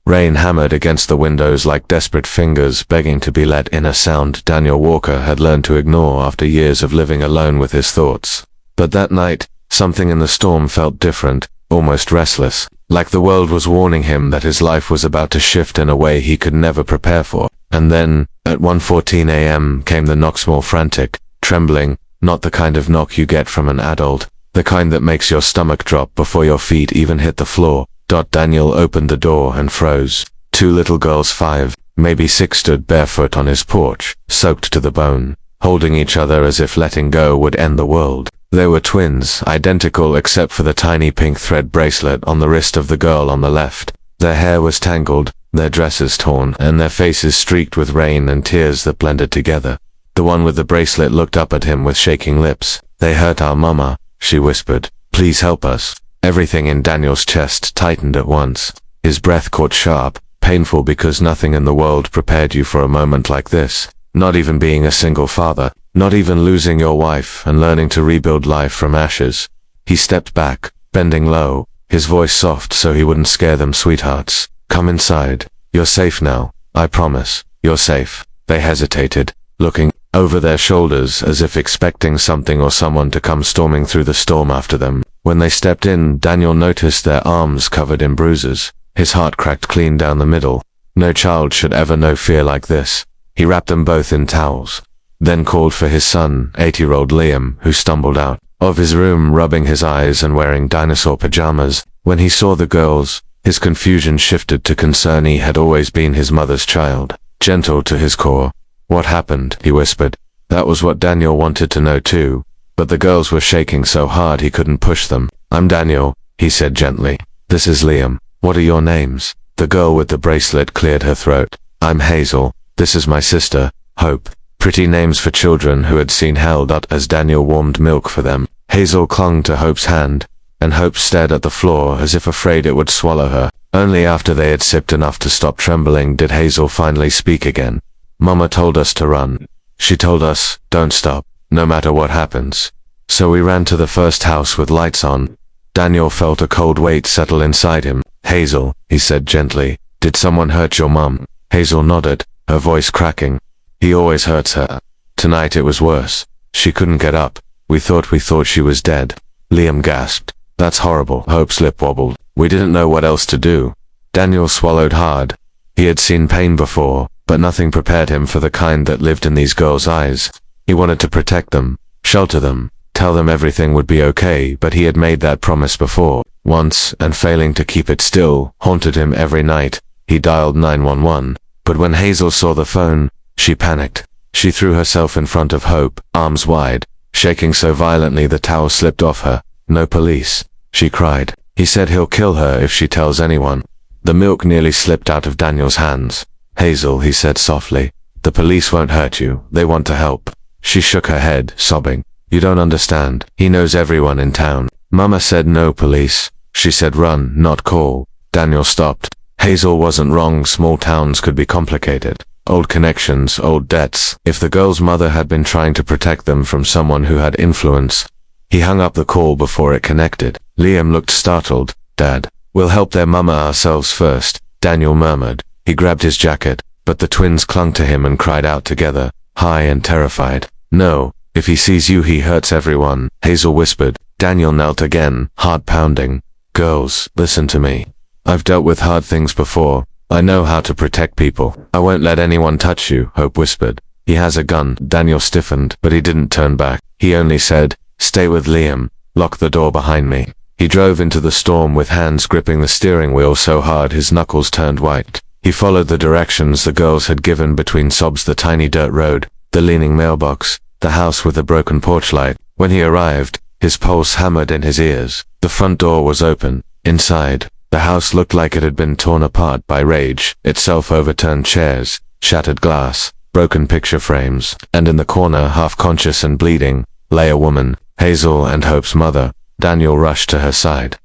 Rain hammered against the windows like desperate fingers begging to be let in, a sound Daniel Walker had learned to ignore after years of living alone with his thoughts. But that night, something in the storm felt different, almost restless, like the world was warning him that his life was about to shift in a way he could never prepare for. And then, at 1:14 a.m. came the knock, small, frantic, trembling, not the kind of knock you get from an adult, the kind that makes your stomach drop before your feet even hit the floor. Daniel opened the door and froze. Two little girls, 5, maybe 6, stood barefoot on his porch, soaked to the bone, holding each other as if letting go would end the world. They were twins, identical except for the tiny pink thread bracelet on the wrist of the girl on the left. Their hair was tangled, their dresses torn, and their faces streaked with rain and tears that blended together. The one with the bracelet looked up at him with shaking lips. "They hurt our mama," she whispered. "Please help us." Everything in Daniel's chest tightened at once. His breath caught sharp, painful because nothing in the world prepared you for a moment like this. Not even being a single father, not even losing your wife and learning to rebuild life from ashes. He stepped back, bending low, his voice soft so he wouldn't scare them. "Sweethearts, come inside. You're safe now. I promise. You're safe." They hesitated, looking over their shoulders as if expecting something or someone to come storming through the storm after them. When they stepped in, Daniel noticed their arms covered in bruises. His heart cracked clean down the middle. No child should ever know fear like this. He wrapped them both in towels, then called for his son, 8-year-old Liam, who stumbled out of his room rubbing his eyes and wearing dinosaur pajamas. When he saw the girls, his confusion shifted to concern. He had always been his mother's child, gentle to his core. "What happened?" he whispered. That was what Daniel wanted to know too, but the girls were shaking so hard he couldn't push them. "I'm Daniel," he said gently. "This is Liam. What are your names?" The girl with the bracelet cleared her throat. "I'm Hazel. This is my sister, Hope." Pretty names for children who had seen hell. As Daniel warmed milk for them, Hazel clung to Hope's hand, and Hope stared at the floor as if afraid it would swallow her. Only after they had sipped enough to stop trembling did Hazel finally speak again. "Mama told us to run. She told us, don't stop, no matter what happens." So we ran to the first house with lights on. Daniel felt a cold weight settle inside him. "Hazel," he said gently, "did someone hurt your mum?" Hazel nodded, her voice cracking. "He always hurts her. Tonight it was worse. She couldn't get up. We thought she was dead." Liam gasped. "That's horrible." Hope's lip wobbled. "We didn't know what else to do." Daniel swallowed hard. He had seen pain before, but nothing prepared him for the kind that lived in these girls' eyes. He wanted to protect them, shelter them, tell them everything would be okay, but he had made that promise before, once, and failing to keep it still haunted him every night. He dialed 911, but when Hazel saw the phone, she panicked. She threw herself in front of Hope, arms wide, shaking so violently the towel slipped off her. "No police," she cried. "He said he'll kill her if she tells anyone." The milk nearly slipped out of Daniel's hands. "Hazel," he said softly, "the police won't hurt you. They want to help." She shook her head, sobbing. "You don't understand. He knows everyone in town." "Mama said no police." She said run, not call. Daniel stopped. Hazel wasn't wrong. Small towns could be complicated. Old connections, old debts. If the girl's mother had been trying to protect them from someone who had influence. He hung up the call before it connected. Liam looked startled. "Dad, we'll help their mama ourselves first," Daniel murmured. He grabbed his jacket, but the twins clung to him and cried out together, high and terrified. "No, if he sees you he hurts everyone," Hazel whispered. Daniel knelt again, heart pounding. "Girls, listen to me. I've dealt with hard things before. I know how to protect people. I won't let anyone touch you," Hope whispered. "He has a gun." Daniel stiffened, but he didn't turn back. He only said, "Stay with Liam. Lock the door behind me." He drove into the storm with hands gripping the steering wheel so hard his knuckles turned white. He followed the directions the girls had given between sobs: the tiny dirt road, the leaning mailbox, the house with the broken porch light. When he arrived, his pulse hammered in his ears. The front door was open. Inside, the house looked like it had been torn apart by rage, itself overturned chairs, shattered glass, broken picture frames, and in the corner, half-conscious and bleeding, lay a woman, Hazel and Hope's mother. Daniel rushed to her side.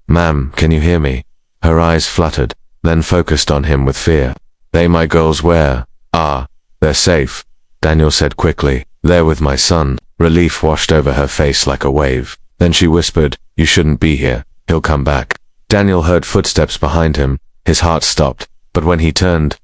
"Ma'am, can you hear me?" Her eyes fluttered, then focused on him with fear. "They my girls where?" "Ah, they're safe," Daniel said quickly. "They're with my son." Relief washed over her face like a wave. Then she whispered, "You shouldn't be here. He'll come back." Daniel heard footsteps behind him. His heart stopped. but when he turned,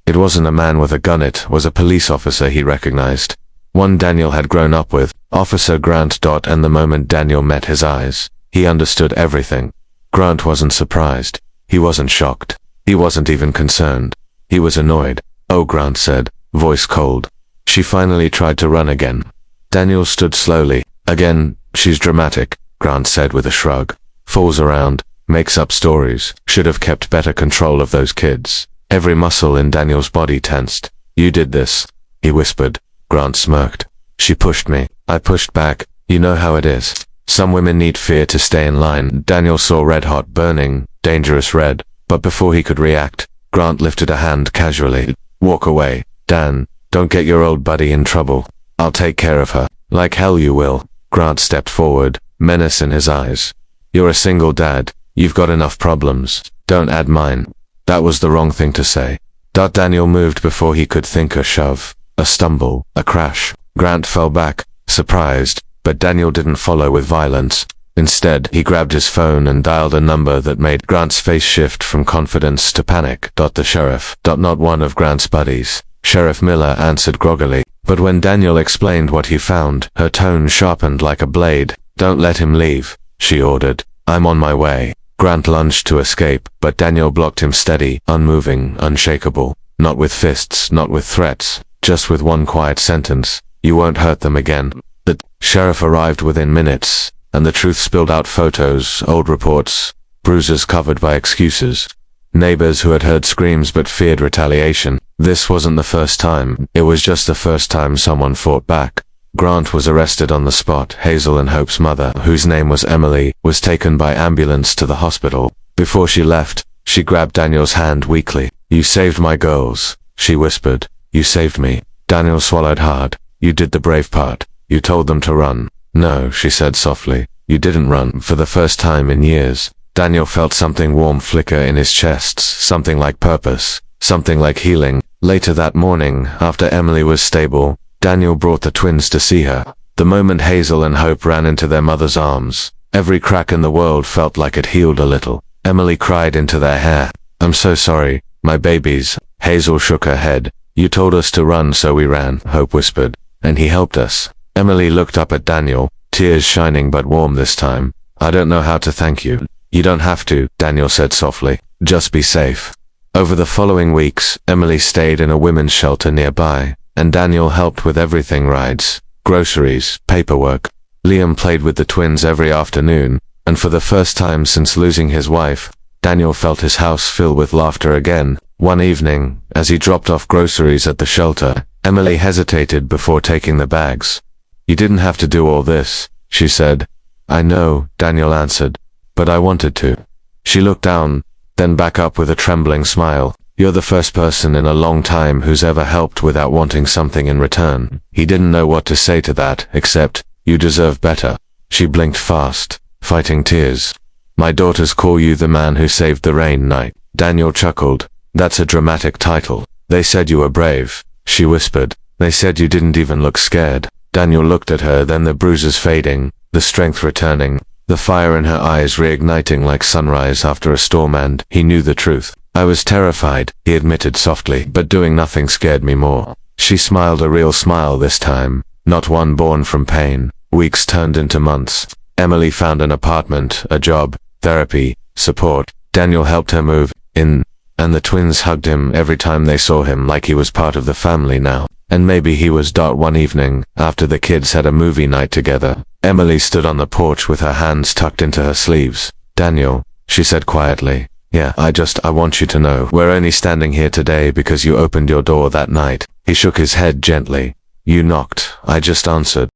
it wasn't a man with a gun, it was a police officer he recognized. One Daniel had grown up with, Officer Grant. And the moment Daniel met his eyes, he understood everything. Grant wasn't surprised. He wasn't shocked. He wasn't even concerned. He was annoyed. "Oh," Grant said, voice cold. "She finally tried to run again." Daniel stood slowly. "Again, she's dramatic," Grant said with a shrug. "Falls around, makes up stories, should have kept better control of those kids." Every muscle in Daniel's body tensed. "You did this," he whispered. Grant smirked. "She pushed me. I pushed back. You know how it is. Some women need fear to stay in line." Daniel saw red-hot, burning, dangerous red, but before he could react, Grant lifted a hand casually. "Walk away, Dan. Don't get your old buddy in trouble. I'll take care of her." "Like hell you will." Grant stepped forward, menace in his eyes. "You're a single dad. You've got enough problems. Don't add mine." That was the wrong thing to say. Daniel moved before he could think. A shove, a stumble, a crash. Grant fell back, surprised, but Daniel didn't follow with violence. Instead, he grabbed his phone and dialed a number that made Grant's face shift from confidence to panic. "The sheriff." Not one of Grant's buddies. Sheriff Miller answered groggily, but when Daniel explained what he found, her tone sharpened like a blade. "Don't let him leave," she ordered. "I'm on my way." Grant lunged to escape, but Daniel blocked him steady, unmoving, unshakable. Not with fists, not with threats, just with one quiet sentence. "You won't hurt them again." The sheriff arrived within minutes, and the truth spilled out: photos, old reports, bruises covered by excuses. Neighbors who had heard screams but feared retaliation. This wasn't the first time, it was just the first time someone fought back. Grant was arrested on the spot. Hazel and Hope's mother, whose name was Emily, was taken by ambulance to the hospital. Before she left, she grabbed Daniel's hand weakly. "You saved my girls," she whispered. "You saved me." Daniel swallowed hard. "You did the brave part. You told them to run." "No," she said softly. "You didn't run." For the first time in years, Daniel felt something warm flicker in his chest, something like purpose, something like healing. Later that morning, after Emily was stable, Daniel brought the twins to see her. The moment Hazel and Hope ran into their mother's arms, every crack in the world felt like it healed a little. Emily cried into their hair. "I'm so sorry, my babies." Hazel shook her head. "You told us to run, so we ran," Hope whispered. "And he helped us." Emily looked up at Daniel, tears shining but warm this time. "I don't know how to thank you." "You don't have to," Daniel said softly. "Just be safe." Over the following weeks, Emily stayed in a women's shelter nearby, and Daniel helped with everything: rides, groceries, paperwork. Liam played with the twins every afternoon, and for the first time since losing his wife, Daniel felt his house fill with laughter again. One evening, as he dropped off groceries at the shelter, Emily hesitated before taking the bags. "You didn't have to do all this," she said. "I know," Daniel answered, "but I wanted to." She looked down, then back up with a trembling smile. "You're the first person in a long time who's ever helped without wanting something in return." He didn't know what to say to that, except, "You deserve better." She blinked fast, fighting tears. "My daughters call you the man who saved the rain night." Daniel chuckled. "That's a dramatic title." "They said you were brave," she whispered. "They said you didn't even look scared." Daniel looked at her, then the bruises fading, the strength returning, the fire in her eyes reigniting like sunrise after a storm, and he knew the truth. "I was terrified," he admitted softly, "but doing nothing scared me more." She smiled, a real smile this time, not one born from pain. Weeks turned into months. Emily found an apartment, a job, therapy, support. Daniel helped her move in, and the twins hugged him every time they saw him, like he was part of the family now. And maybe he was. One evening, after the kids had a movie night together, Emily stood on the porch with her hands tucked into her sleeves. "Daniel," she said quietly, "yeah, I want you to know, we're only standing here today because you opened your door that night." He shook his head gently. "You knocked, I just answered."